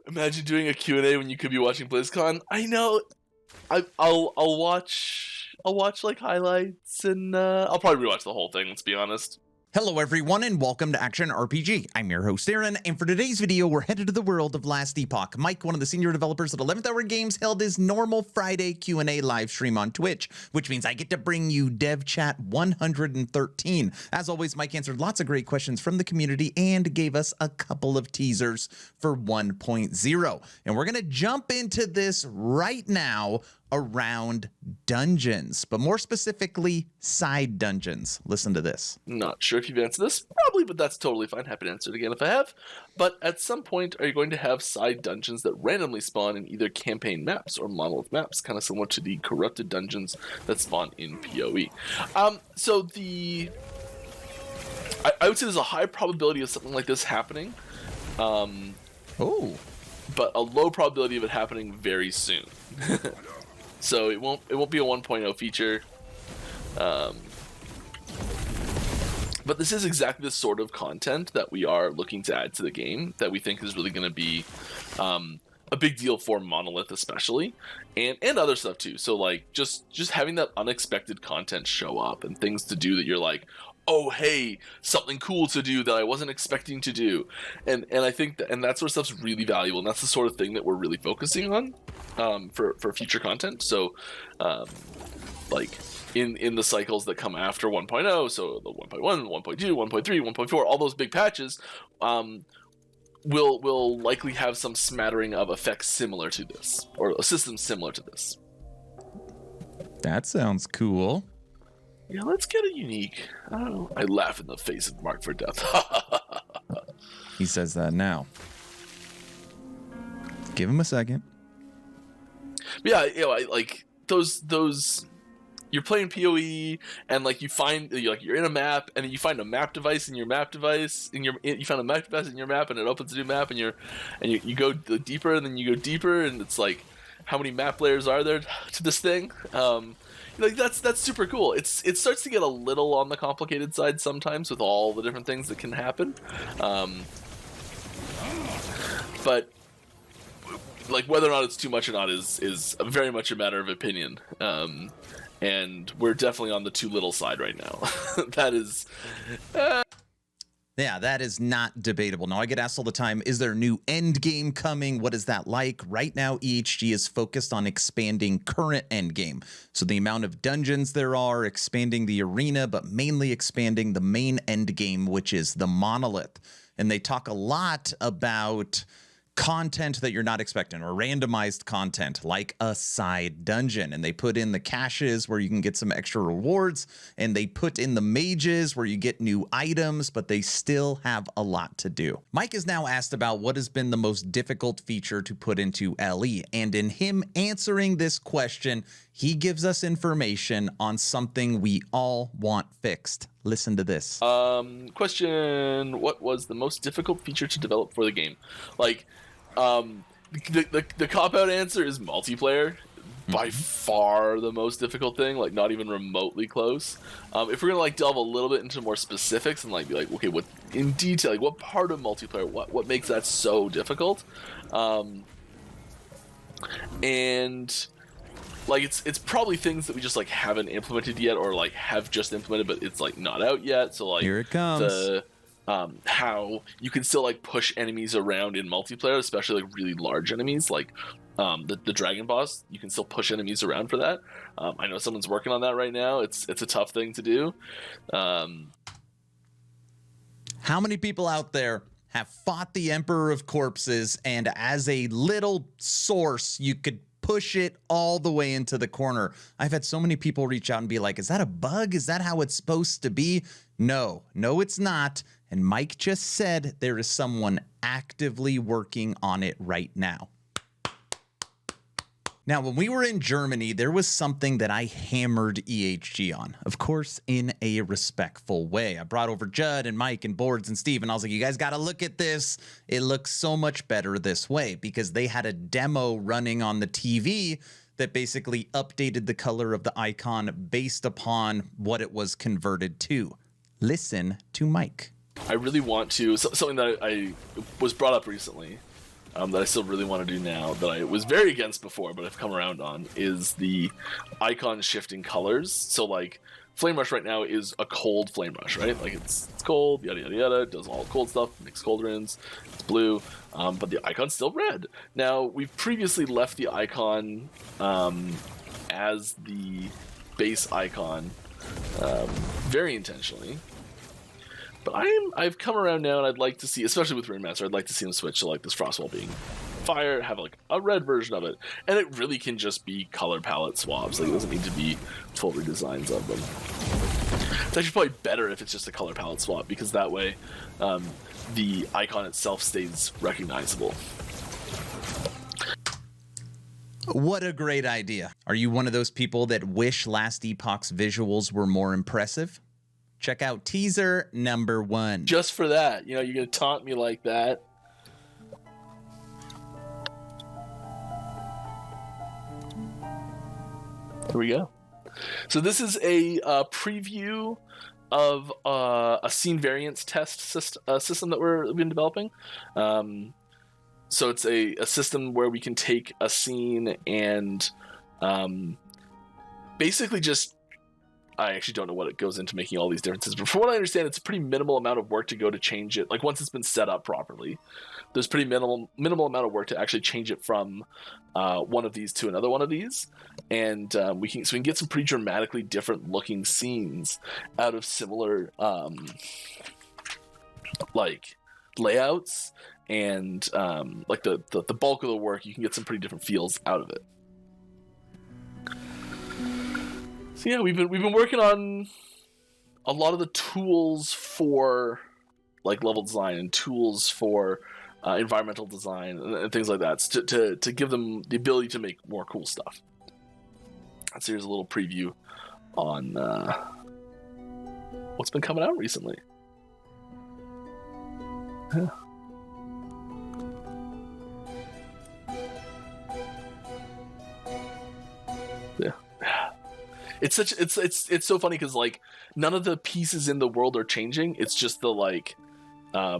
Imagine doing a Q&A when you could be watching BlizzCon. I know. I'll watch like highlights, and I'll probably rewatch the whole thing. Let's be honest. Hello everyone and welcome to Action RPG. I'm your host Aaron, and for today's video we're headed to the world of Last Epoch. Mike, one of the senior developers at 11th Hour Games, held his normal Friday Q&A live stream on Twitch, which means I get to bring you Dev Chat 113. As always, Mike answered lots of great questions from the community and gave us a couple of teasers for 1.0. And we're gonna jump into this right now around dungeons, but more specifically side dungeons. Listen to this. Not sure if you've answered this, probably, but that's totally fine. Happy to answer it again if I have. But at some point, are you going to have side dungeons that randomly spawn in either campaign maps or monolith maps, kind of similar to the corrupted dungeons that spawn in PoE? I would say there's a high probability of something like this happening. But a low probability of it happening very soon. So it won't be a 1.0 feature. But this is exactly the sort of content that we are looking to add to the game that we think is really going to be a big deal for Monolith especially, and other stuff too. So like just having that unexpected content show up and things to do that you're like, oh hey, something cool to do that I wasn't expecting to do, and I think that sort of stuff's really valuable, and that's the sort of thing that we're really focusing on for future content. So like in the cycles that come after 1.0, so the 1.1, 1.2, 1.3, 1.4, all those big patches, will likely have some smattering of effects similar to this, or a system similar to this. That sounds cool. Yeah, let's get a unique. I don't know. I laugh in the face of Mark for Death. He says that now. Give him a second. Yeah, you know, like those. You're playing PoE, and like you're in a map, and then you find a map device in your map device, you find a map device in your map, and it opens a new map, and you go deeper, and then you go deeper, and it's like, how many map layers are there to this thing? Like that's super cool. It starts to get a little on the complicated side sometimes with all the different things that can happen, but like whether or not it's too much or not is very much a matter of opinion. And we're definitely on the too little side right now. That is. Yeah, that is not debatable. Now, I get asked all the time, is there a new end game coming? What is that like? Right now, EHG is focused on expanding current end game. So the amount of dungeons there are, expanding the arena, but mainly expanding the main end game, which is the monolith. And they talk a lot about content that you're not expecting, or randomized content like a side dungeon, and they put in the caches where you can get some extra rewards, and they put in the mages where you get new items, but they still have a lot to do. Mike is now asked about what has been the most difficult feature to put into LE, and in him answering this question, he gives us information on something we all want fixed. Listen to this. Question: what was the most difficult feature to develop for the game? Like, the cop-out answer is multiplayer. By far the most difficult thing, like not even remotely close. If we're gonna like delve a little bit into more specifics and like be like, okay, what in detail, like what part of multiplayer, what makes that so difficult, and like it's probably things that we just like haven't implemented yet, or like have just implemented but it's like not out yet. So like here it comes. How you can still like push enemies around in multiplayer, especially like really large enemies, like the dragon boss. You can still push enemies around for that. I know someone's working on that right now. It's a tough thing to do. How many people out there have fought the Emperor of Corpses, and as a little source you could push it all the way into the corner? I've had so many people reach out and be like, is that a bug? Is that how it's supposed to be? No, it's not. And Mike just said there is someone actively working on it right now. Now, when we were in Germany, there was something that I hammered EHG on, of course, in a respectful way. I brought over Judd and Mike and Boards and Steve, and I was like, you guys got to look at this. It looks so much better this way, because they had a demo running on the TV that basically updated the color of the icon based upon what it was converted to. Listen to Mike. I really want to, something that I was brought up recently, that I still really want to do now, that I was very against before, but I've come around on, is the icon shifting colors. So like Flame Rush right now is a cold Flame Rush, right? Like it's cold, yada yada yada, it does all cold stuff, makes cold runes, it's blue, but the icon's still red. Now we've previously left the icon as the base icon very intentionally. But I've come around now, and I'd like to see, especially with Runemaster, I'd like to see them switch to like this Frostwall being fire, have like a red version of it, and it really can just be color palette swaps. Like it doesn't need to be full redesigns of them. It's actually probably better if it's just a color palette swap, because that way the icon itself stays recognizable. What a great idea. Are you one of those people that wish Last Epoch's visuals were more impressive? Check out teaser number 1. Just for that, you're gonna taunt me like that. Here we go. So this is a preview of a scene variance test system that we've been developing. So it's a system where we can take a scene and basically just, I actually don't know what it goes into making all these differences, but from what I understand, it's a pretty minimal amount of work to go to change it. Like once it's been set up properly, there's pretty minimal amount of work to actually change it from one of these to another one of these, and we can get some pretty dramatically different looking scenes out of similar like layouts, and like the bulk of the work, you can get some pretty different feels out of it. So yeah, we've been working on a lot of the tools for like level design and tools for environmental design and things like that to give them the ability to make more cool stuff. So here's a little preview on what's been coming out recently. Yeah. It's so funny because like none of the pieces in the world are changing. It's just the like the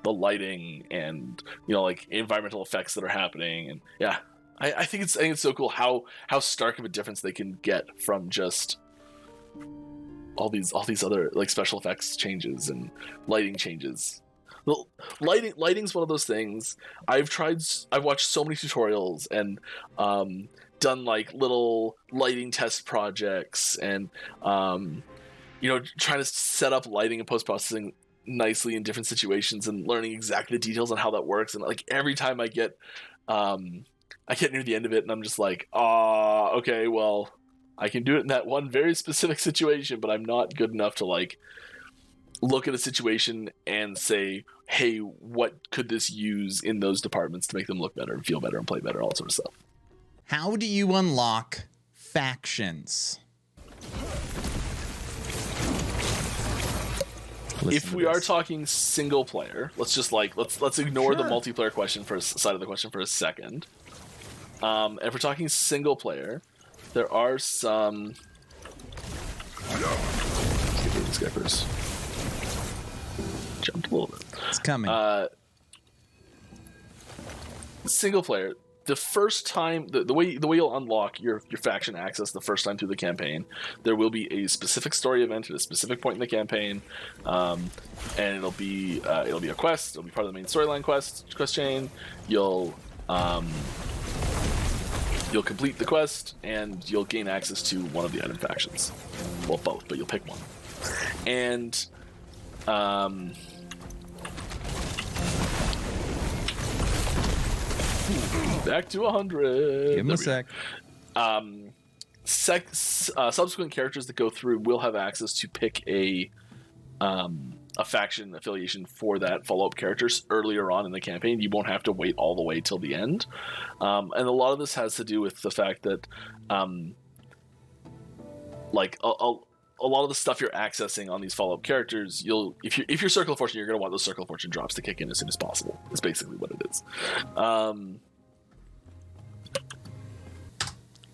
lighting and like environmental effects that are happening, and yeah, I think it's so cool how stark of a difference they can get from just all these other like special effects changes and lighting changes. Well, lighting's one of those things. I've watched so many tutorials and done like little lighting test projects and trying to set up lighting and post-processing nicely in different situations and learning exactly the details on how that works. And like every time I get near the end of it and I'm just like, okay, well, I can do it in that one very specific situation, but I'm not good enough to like look at a situation and say, hey, what could this use in those departments to make them look better and feel better and play better, all that sort of stuff. How do you unlock factions? If we are talking single player, let's ignore the multiplayer question side of the question for a second. If we're talking single player, there are some. Let's get rid of this guy first. Jumped a little bit. It's coming. Single player. The first time, the way you'll unlock your faction access the first time through the campaign, there will be a specific story event at a specific point in the campaign, and it'll be a quest. It'll be part of the main storyline quest chain. You'll complete the quest and you'll gain access to one of the item factions. Well, both, but you'll pick one. And back to 100. Give him a sec. Subsequent characters that go through will have access to pick a faction affiliation for that follow-up characters earlier on in the campaign. You won't have to wait all the way till the end. And a lot of this has to do with the fact that like a lot of the stuff you're accessing on these follow-up characters, if you're Circle of Fortune, you're going to want those Circle of Fortune drops to kick in as soon as possible. Is basically what it is.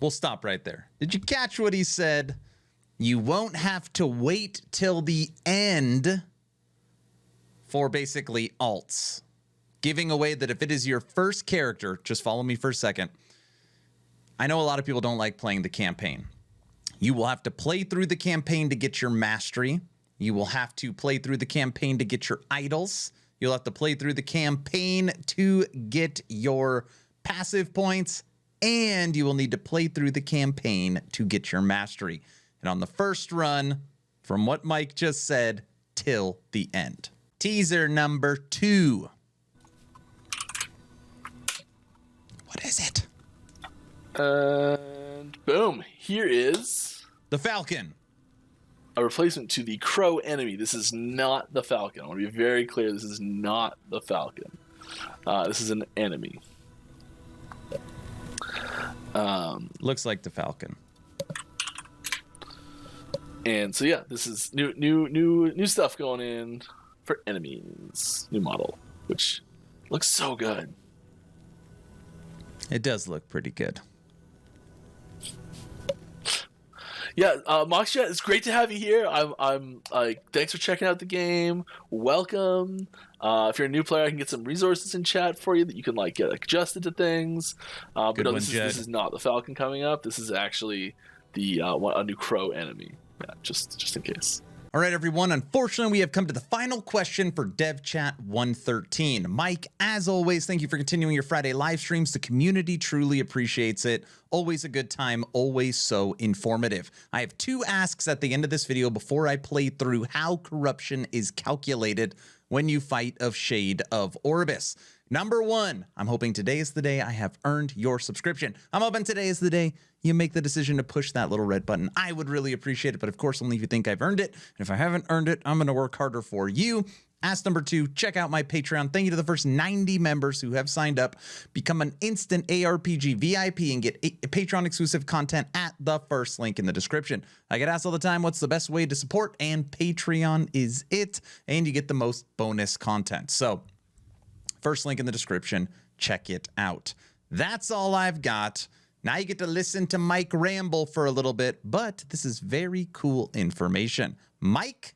We'll stop right there. Did you catch what he said? You won't have to wait till the end for basically alts. giving away that if it is your first character, just follow me for a second. I know a lot of people don't like playing the campaign. You will have to play through the campaign to get your mastery. You will have to play through the campaign to get your idols. You'll have to play through the campaign to get your passive points. And you will need to play through the campaign to get your mastery. And on the first run, from what Mike just said, till the end. Teaser number 2. What is it? And boom, here is the Falcon. A replacement to the Crow enemy. This is not the Falcon. I want to be very clear. This is not the Falcon. This is an enemy. Looks like the Falcon. And so yeah, this is new stuff going in for enemies. New model, which looks so good. It does look pretty good. Yeah, Moxjet, it's great to have you here. I'm like, thanks for checking out the game. Welcome. If you're a new player, I can get some resources in chat for you that you can like get adjusted to things. But no, this is not the Falcon coming up. This is actually a new Crow enemy. Yeah, just in case. All right, everyone. Unfortunately, we have come to the final question for Dev Chat 113. Mike, as always, thank you for continuing your Friday live streams. The community truly appreciates it. Always a good time, always so informative. I have 2 asks at the end of this video before I play through how corruption is calculated when you fight of Shade of Orbis. Number 1, I'm hoping today is the day I have earned your subscription. I'm hoping today is the day you make the decision to push that little red button. I would really appreciate it, but of course, only if you think I've earned it. And if I haven't earned it, I'm going to work harder for you. Ask number 2, check out my Patreon. Thank you to the first 90 members who have signed up. Become an instant ARPG VIP and get Patreon exclusive content at the first link in the description. I get asked all the time, what's the best way to support? And Patreon is it. And you get the most bonus content. So first link in the description, check it out. That's all I've got. Now you get to listen to Mike ramble for a little bit, but this is very cool information. Mike,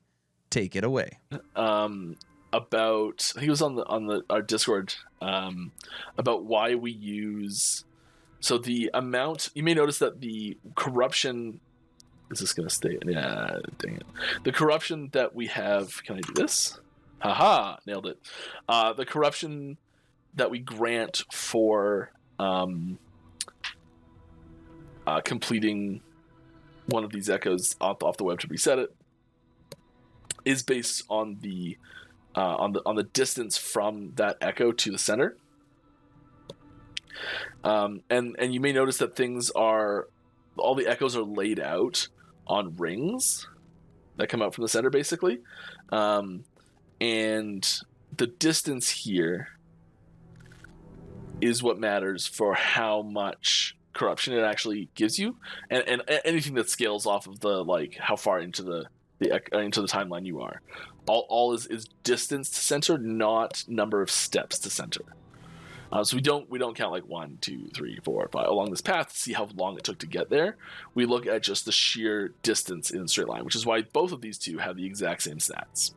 take it away. About, I think it was on our Discord, about why we use, so the amount, you may notice that the corruption, is this going to stay? Yeah, dang it. The corruption that we have, can I do this? Haha, nailed it. The corruption that we grant for completing one of these echoes off the web to reset it is based on the distance from that echo to the center. And you may notice that all the echoes are laid out on rings that come out from the center, basically. And the distance here is what matters for how much corruption it actually gives you, and anything that scales off of the like how far into the timeline you are. All is distance to center, not number of steps to center. So we don't count like 1, 2, 3, 4, 5 along this path to see how long it took to get there. We look at just the sheer distance in a straight line, which is why both of these two have the exact same stats.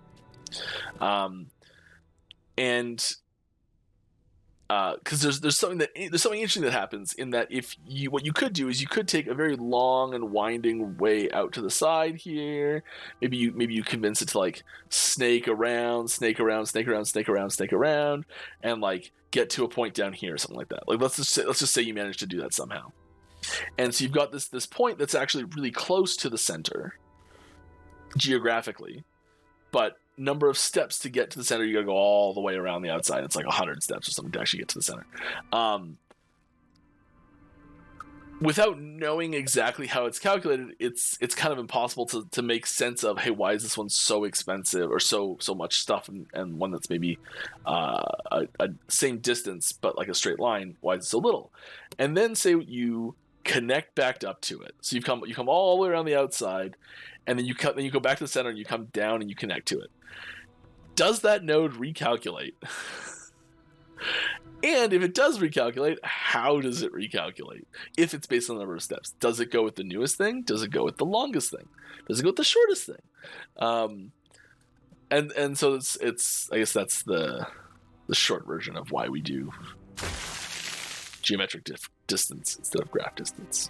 Because there's something interesting that happens in that what you could do is you could take a very long and winding way out to the side here. Maybe you convince it to like snake around, and like get to a point down here or something like that. Like let's just say you managed to do that somehow, and so you've got this point that's actually really close to the center geographically, but number of steps to get to the center, you gotta go all the way around the outside. It's like 100 steps or something to actually get to the center. Without knowing exactly how it's calculated, it's kind of impossible to make sense of, hey, why is this one so expensive or so much stuff, and one that's maybe a same distance but like a straight line, why is it so little? And then say you connect back up to it. So you come all the way around the outside, and then you go back to the center and you come down and you connect to it. Does that node recalculate? And if it does recalculate, how does it recalculate? If it's based on the number of steps, does it go with the newest thing? Does it go with the longest thing? Does it go with the shortest thing? And so it's I guess that's the the short version of why we do geometric distance instead of graph distance.